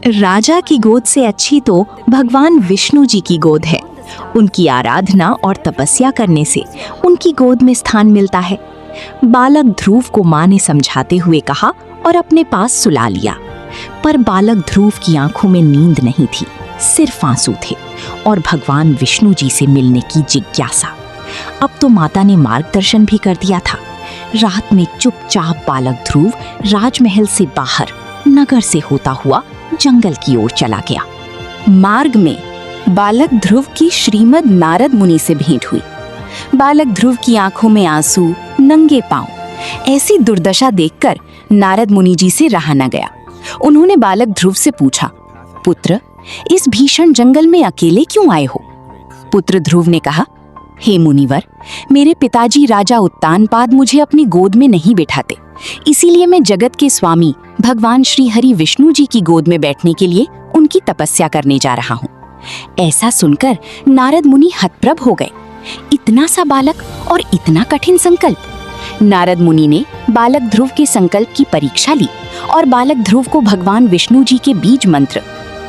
राजा की गोद से अच्छी तो भगवान विष्णु जी की गोद है। उनकी आराधना और तपस्या करने से उनकी गोद में स्थान मिलता है। बालक ध्रुव को माँ ने समझाते हुए कहा और अपने पास सुला लिया। पर बालक ध्रुव की आंखों में नींद नहीं थी, सिर्फ आंसू थे और भगवान विष्णु जी से मिलने की जिज्ञासा। अब तो माता ने मार्गदर्शन भी कर दिया था। रात में चुपचाप बालक ध्रुव राजमहल से बाहर नगर से होता हुआ जंगल की ओर चला गया। मार्ग में बालक ध्रुव की श्रीमद नारद मुनि से भेंट हुई। बालक ध्रुव की आंखों में आंसू, नंगे पांव। ऐसी दुर्दशा देखकर नारद मुनि जी से रहा न गया। उन्होंने बालक ध्रुव से पूछा, पुत्र, इस भीषण जंगल में अकेले क्यों आए हो? पुत्र ध्रुव ने कहा, हे मुनिवर, मेरे पिताजी राजा उत्तानपाद मुझे अपनी गोद में नहीं बैठाते, इसीलिए मैं जगत के स्वामी भगवान श्री हरि विष्णु जी की गोद में बैठने के लिए उनकी तपस्या करने जा रहा हूँ। ऐसा सुनकर नारद मुनि हतप्रभ हो गए। इतना सा बालक और इतना कठिन संकल्प। नारद मुनि ने बालक ध्रुव के संकल्प की परीक्षा ली और बालक ध्रुव को भगवान विष्णु जी के बीज मंत्र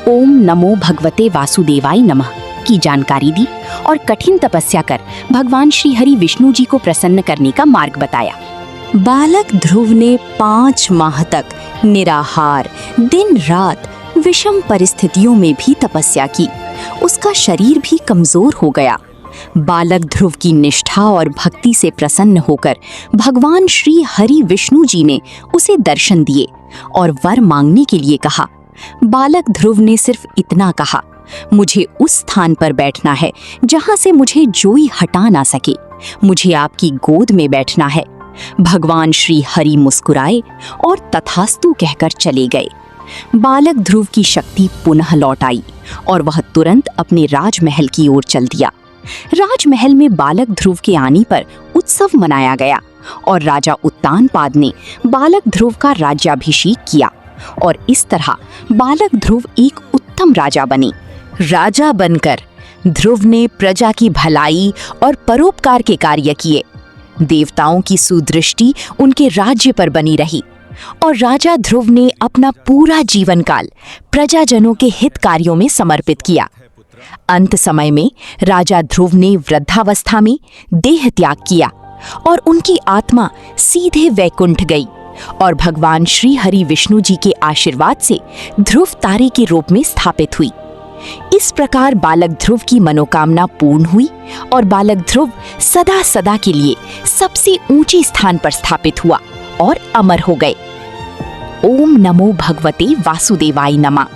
ओम नमो भगवते वासुदेवाय नमः की जानकारी दी और कठिन तपस्या कर भगवान श्री हरि विष्णु जी को प्रसन्न करने का मार्ग बताया। बालक ध्रुव ने 5 माह तक निराहार दिन रात विषम परिस्थितियों में भी तपस्या की। उसका शरीर भी कमजोर हो गया। बालक ध्रुव की निष्ठा और भक्ति से प्रसन्न होकर भगवान श्री हरि विष्णु जी ने उसे दर्शन दिए और वर मांगने के लिए कहा। बालक ध्रुव ने सिर्फ इतना कहा, मुझे उस स्थान पर बैठना है जहां से मुझे जोई हटा ना सके। मुझे आपकी गोद में बैठना है। भगवान श्री हरि मुस्कुराए और तथास्तु कहकर चले गए। बालक ध्रुव की शक्ति पुनः लौट आई और वह तुरंत अपने राजमहल की ओर चल दिया। राजमहल में बालक ध्रुव के आने पर उत्सव मनाया गया और राजा उत्तानपाद ने बालक ध्रुव का राज्याभिषेक किया और इस तरह बालक ध्रुव एक उत्तम राजा बने। राजा बनकर ध्रुव ने प्रजा की भलाई और परोपकार के कार्य किए। देवताओं की सुदृष्टि उनके राज्य पर बनी रही और राजा ध्रुव ने अपना पूरा जीवन काल प्रजाजनों के हित कार्यों में समर्पित किया। अंत समय में राजा ध्रुव ने वृद्धावस्था में देह त्याग किया और उनकी आत्मा सीधे वैकुंठ गई और भगवान श्री हरि विष्णु जी के आशीर्वाद से ध्रुव तारे के रूप में स्थापित हुई। इस प्रकार बालक ध्रुव की मनोकामना पूर्ण हुई और बालक ध्रुव सदा सदा के लिए सबसे ऊंचे स्थान पर स्थापित हुआ और अमर हो गए। ओम नमो भगवते वासुदेवाय नमः।